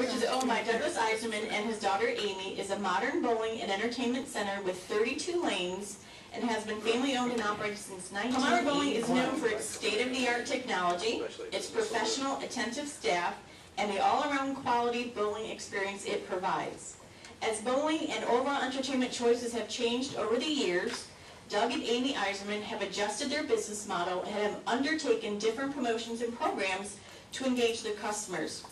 which is owned by Douglas Eicerman and his daughter Amy, is a modern bowling and entertainment center with 32 lanes and has been family owned and operated since 1981. Palmyra Bowling is known for its state-of-the-art technology, its professional, attentive staff, and the all-around quality bowling experience it provides. As bowling and overall entertainment choices have changed over the years, Doug and Amy Eicerman have adjusted their business model and have undertaken different promotions and programs to engage their customers.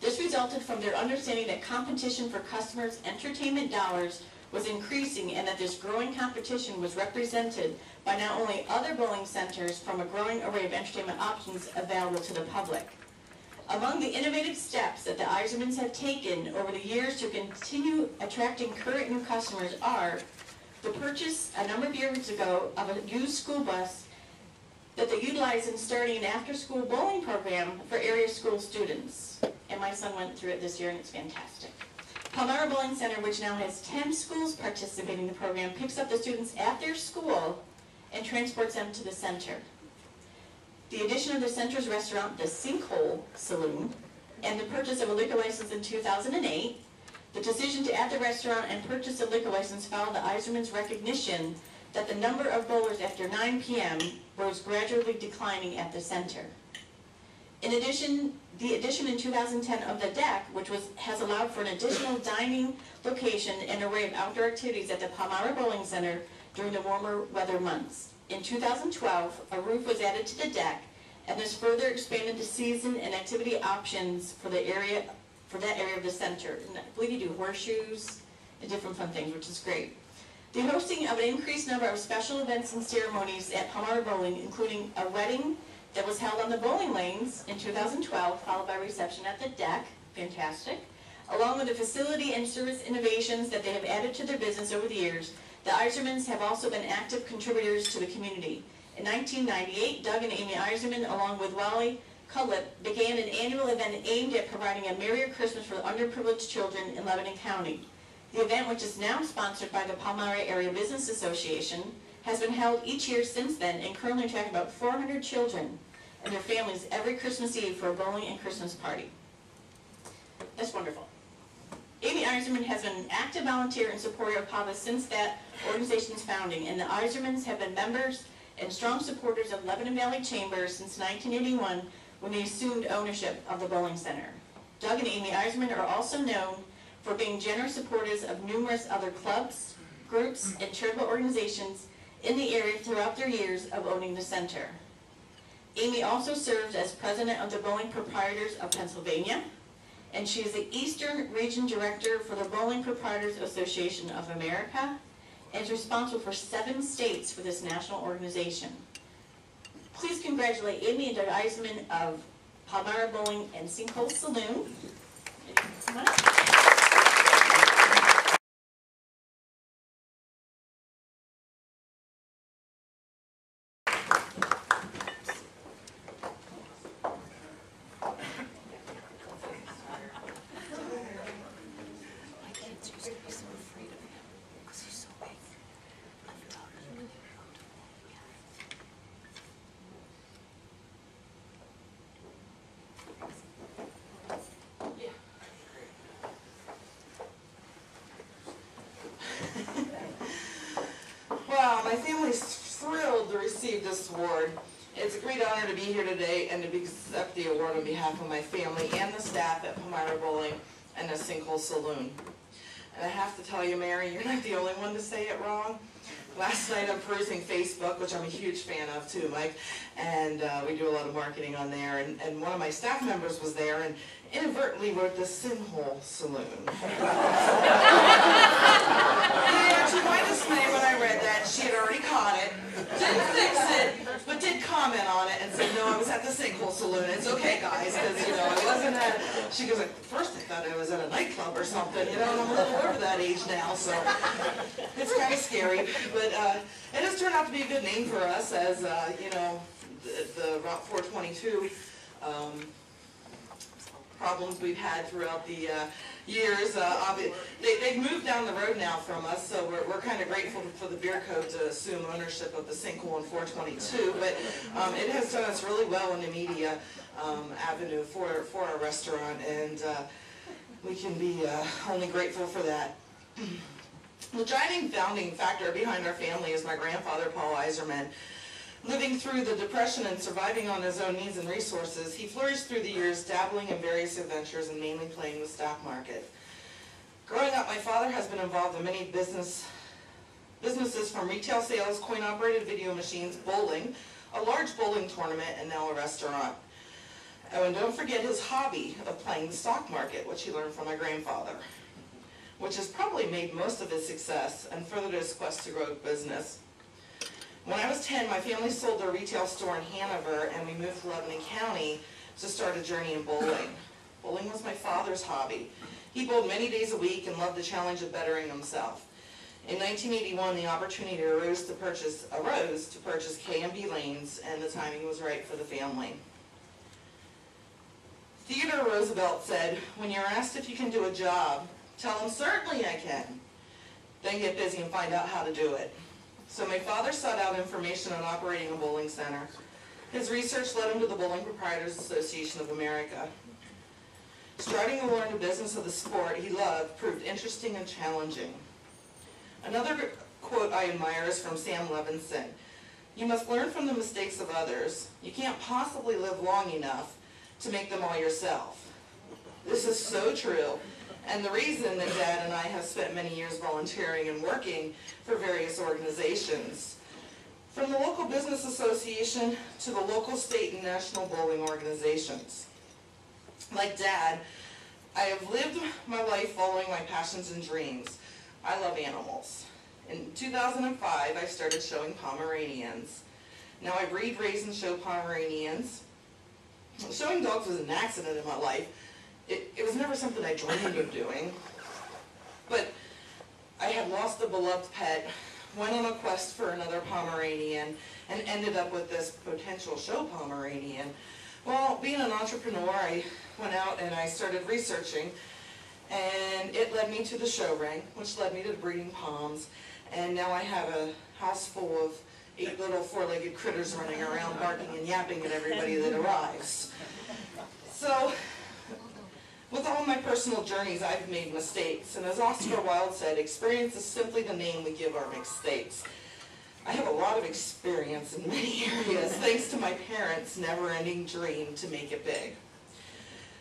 This resulted from their understanding that competition for customers' entertainment dollars was increasing and that this growing competition was represented by not only other bowling centers from a growing array of entertainment options available to the public. Among the innovative steps that the Eicermans have taken over the years to continue attracting current new customers are the purchase a number of years ago of a used school bus that they utilize in starting an after-school bowling program for area school students. And my son went through it this year and it's fantastic. Palmyra Bowling Center, which now has 10 schools participating in the program, picks up the students at their school and transports them to the center. The addition of the center's restaurant, the Sinkhole Saloon, and the purchase of a liquor license in 2008, the decision to add the restaurant and purchase a liquor license followed the Eicermans' recognition that the number of bowlers after 9 p.m. was gradually declining at the center. In addition, the addition in 2010 of the deck, which has allowed for an additional dining location and array of outdoor activities at the Palmyra Bowling Center during the warmer weather months. In 2012, a roof was added to the deck, and this further expanded the season and activity options for that area of the center. And I believe you do horseshoes and different fun things, which is great. The hosting of an increased number of special events and ceremonies at Palmyra Bowling, including a wedding that was held on the bowling lanes in 2012, followed by a reception at the deck, fantastic, along with the facility and service innovations that they have added to their business over the years. The Eicermans have also been active contributors to the community. In 1998, Doug and Amy Eicerman, along with Wally Cullip, began an annual event aimed at providing a merrier Christmas for underprivileged children in Lebanon County. The event, which is now sponsored by the Palmyra Area Business Association, has been held each year since then and currently attracts about 400 children and their families every Christmas Eve for a bowling and Christmas party. That's wonderful. Amy Eicerman has been an active volunteer and supporter of PAVA since that organization's founding, and the Eicermans have been members and strong supporters of Lebanon Valley Chambers since 1981 when they assumed ownership of the bowling center. Doug and Amy Eicerman are also known for being generous supporters of numerous other clubs, groups, and charitable organizations in the area throughout their years of owning the center. Amy also serves as president of the Bowling Proprietors of Pennsylvania, and she is the Eastern Region Director for the Bowling Proprietors Association of America, and is responsible for 7 states for this national organization. Please congratulate Amy and Doug Eicerman of Palmyra Bowling and Sinkhole Saloon. Come on up. My family's thrilled to receive this award. It's a great honor to be here today and to accept the award on behalf of my family and the staff at Palmyra Bowling and the Sinkhole Saloon. And I have to tell you, Mary, you're not the only one to say it wrong. Last night I'm perusing Facebook, which I'm a huge fan of too, Mike, and we do a lot of marketing on there, and one of my staff members was there and inadvertently wrote the Sinkhole Saloon. And to my dismay, when I read that, she had already caught it, didn't fix it, but did comment on it and said, no, I was at the Sinkhole Saloon. It's okay, guys, because, you know, I wasn't at, she goes, like, first I thought I was at a nightclub or something, you know, and I'm a little over that age now, so it's kind of scary. But it has turned out to be a good name for us as, you know, the Route 422 problems we've had throughout the years. They've moved down the road now from us, so we're kind of grateful for the beer code to assume ownership of the Sinkhole and 422. But it has done us really well in the media avenue for our restaurant, and we can be only grateful for that. The driving founding factor behind our family is my grandfather, Paul Eicerman. Living through the Depression and surviving on his own means and resources, he flourished through the years, dabbling in various adventures and mainly playing the stock market. Growing up, my father has been involved in many businesses from retail sales, coin-operated video machines, bowling, a large bowling tournament, and now a restaurant. Oh, and don't forget his hobby of playing the stock market, which he learned from my grandfather, which has probably made most of his success and furthered his quest to grow a business. When I was 10, my family sold their retail store in Hanover, and we moved to Lebanon County to start a journey in bowling. Bowling was my father's hobby. He bowled many days a week and loved the challenge of bettering himself. In 1981, the opportunity arose to purchase K&B lanes, and the timing was right for the family. Theodore Roosevelt said, "When you're asked if you can do a job, tell them, 'Certainly I can.' Then get busy and find out how to do it." So my father sought out information on operating a bowling center. His research led him to the Bowling Proprietors Association of America. Starting to learn the business of the sport he loved proved interesting and challenging. Another quote I admire is from Sam Levinson. "You must learn from the mistakes of others. You can't possibly live long enough to make them all yourself." This is so true, and the reason that Dad and I have spent many years volunteering and working for various organizations, from the local business association to the local, state, and national bowling organizations. Like Dad, I have lived my life following my passions and dreams. I love animals. In 2005, I started showing Pomeranians. Now I breed, raise, and show Pomeranians. Showing dogs was an accident in my life. It was never something I dreamed of doing. But I had lost a beloved pet, went on a quest for another Pomeranian, and ended up with this potential show Pomeranian. Well, being an entrepreneur, I went out and I started researching, and it led me to the show ring, which led me to the breeding Poms, and now I have a house full of 8 little 4-legged critters running around barking and yapping at everybody that arrives. So, with all my personal journeys, I've made mistakes, and as Oscar Wilde said, experience is simply the name we give our mistakes. I have a lot of experience in many areas, thanks to my parents' never-ending dream to make it big.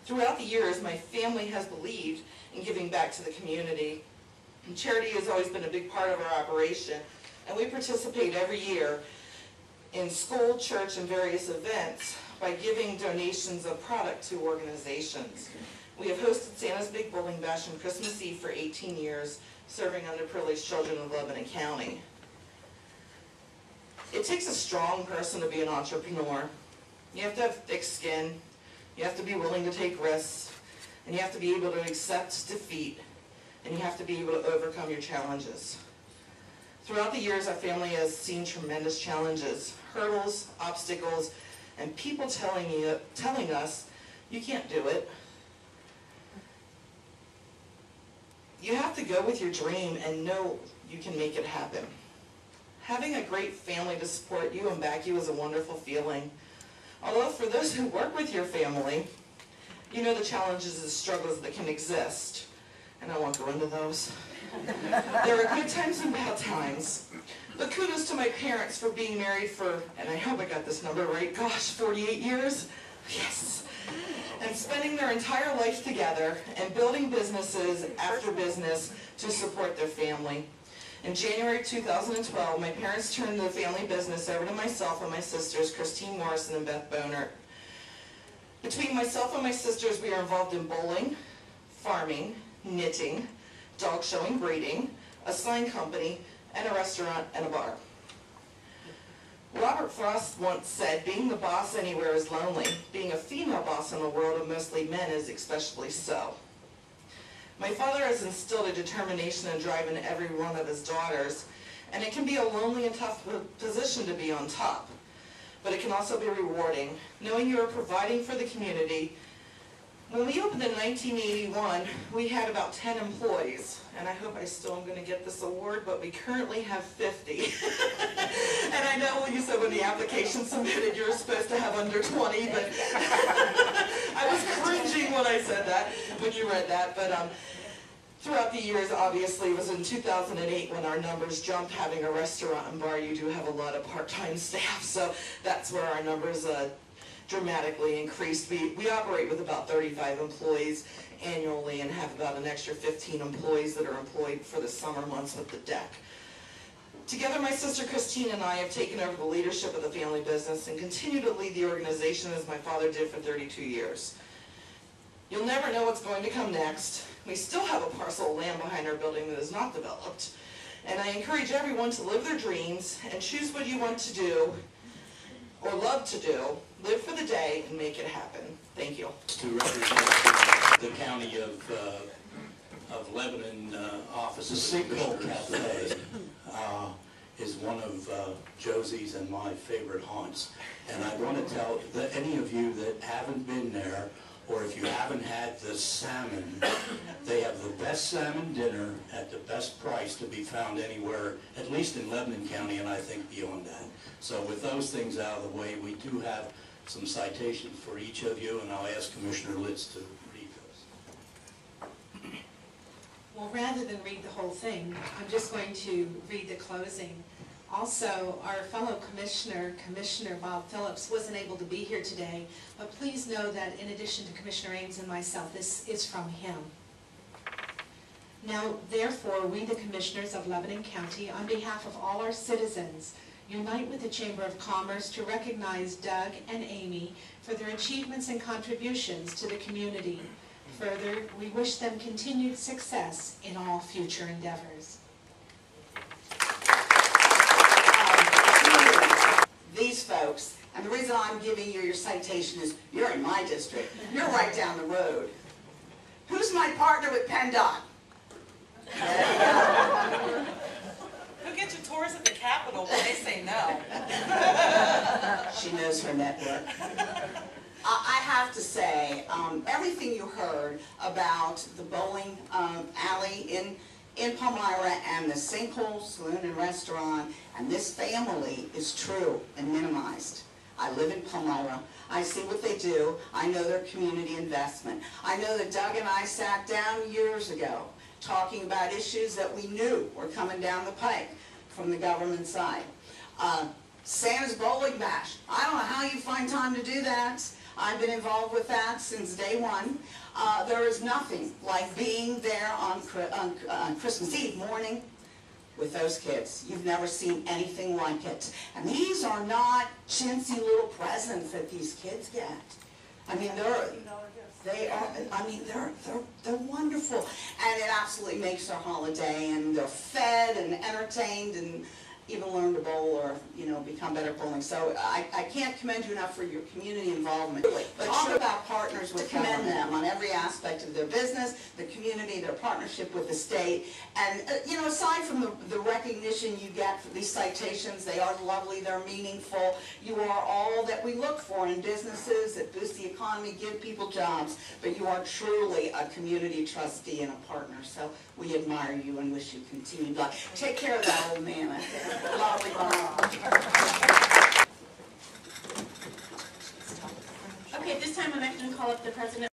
Throughout the years, my family has believed in giving back to the community. And charity has always been a big part of our operation, and we participate every year in school, church, and various events by giving donations of product to organizations. We have hosted Santa's Big Bowling Bash on Christmas Eve for 18 years, serving underprivileged children of Lebanon County. It takes a strong person to be an entrepreneur. You have to have thick skin, you have to be willing to take risks, and you have to be able to accept defeat, and you have to be able to overcome your challenges. Throughout the years, our family has seen tremendous challenges, hurdles, obstacles, and people telling us, "You can't do it." You have to go with your dream and know you can make it happen. Having a great family to support you and back you is a wonderful feeling. Although for those who work with your family, you know the challenges and struggles that can exist, and I won't go into those. There are good times and bad times. But kudos to my parents for being married for, and I hope I got this number right, gosh, 48 years? Yes. And spending their entire life together and building businesses after business to support their family. In January 2012, my parents turned the family business over to myself and my sisters, Christine Morrison and Beth Bonert. Between myself and my sisters, we are involved in bowling, farming, knitting, dog showing, breeding, a sign company, and a restaurant and a bar. Robert Frost once said, "Being the boss anywhere is lonely. Being a female boss in a world of mostly men is especially so." My father has instilled a determination and drive in every one of his daughters, and it can be a lonely and tough position to be on top. But it can also be rewarding, knowing you are providing for the community, When we opened in 1981, we had about 10 employees, and I hope I still am going to get this award, but we currently have 50. And I know when you said when the application submitted, you were supposed to have under 20, but I was cringing when I said that, when you read that, but throughout the years, obviously, it was in 2008 when our numbers jumped. Having a restaurant and bar, you do have a lot of part-time staff, so that's where our numbers dramatically increased. We operate with about 35 employees annually and have about an extra 15 employees that are employed for the summer months with the deck. Together, my sister Christine and I have taken over the leadership of the family business and continue to lead the organization as my father did for 32 years. You'll never know what's going to come next. We still have a parcel of land behind our building that is not developed. And I encourage everyone to live their dreams and choose what you want to do or love to do. Live for the day and make it happen. Thank you. To represent the county of Lebanon office, the Sinkhole Cafe is one of Josie's and my favorite haunts. And I want to tell that any of you that haven't been there, or if you haven't had the salmon, they have the best salmon dinner at the best price to be found anywhere, at least in Lebanon County, and I think beyond that. So with those things out of the way, we do have some citations for each of you, and I'll ask Commissioner Litz to read those. Well, rather than read the whole thing, I'm just going to read the closing. Also, our fellow commissioner, Commissioner Bob Phillips, wasn't able to be here today, but please know that in addition to Commissioner Ames and myself, this is from him. Now, therefore, we, the commissioners of Lebanon County, on behalf of all our citizens, unite with the Chamber of Commerce to recognize Doug and Amy for their achievements and contributions to the community. Further, we wish them continued success in all future endeavors. These folks, and the reason I'm giving you your citation is you're in my district. You're right down the road. Who's my partner with PennDOT? Who gets your tours at the Capitol when they say no? She knows her network. I have to say, everything you heard about the bowling alley in Palmyra and the Sinkhole Saloon and Restaurant and this family is true and minimized. I live in Palmyra. I see what they do. I know their community investment. I know that Doug and I sat down years ago talking about issues that we knew were coming down the pike from the government side. Santa's Bowling Bash. I don't know how you find time to do that. I've been involved with that since day one. There is nothing like being there on Christmas Eve morning with those kids. You've never seen anything like it. And these are not chintzy little presents that these kids get. I mean, they're wonderful. And it absolutely makes their holiday, and they're fed and entertained and even learn to bowl or, become better bowling. So I can't commend you enough for your community involvement. But talk about partners with commend them on every aspect of their business, the community, their partnership with the state. And, aside from the recognition you get for these citations, they are lovely, they're meaningful. You are all that we look for in businesses that boost the economy, give people jobs. But you are truly a community trustee and a partner. So we admire you and wish you continued luck. Take care of that old man out there. Lovely mom. Okay, at this time I'm actually going to call up the president.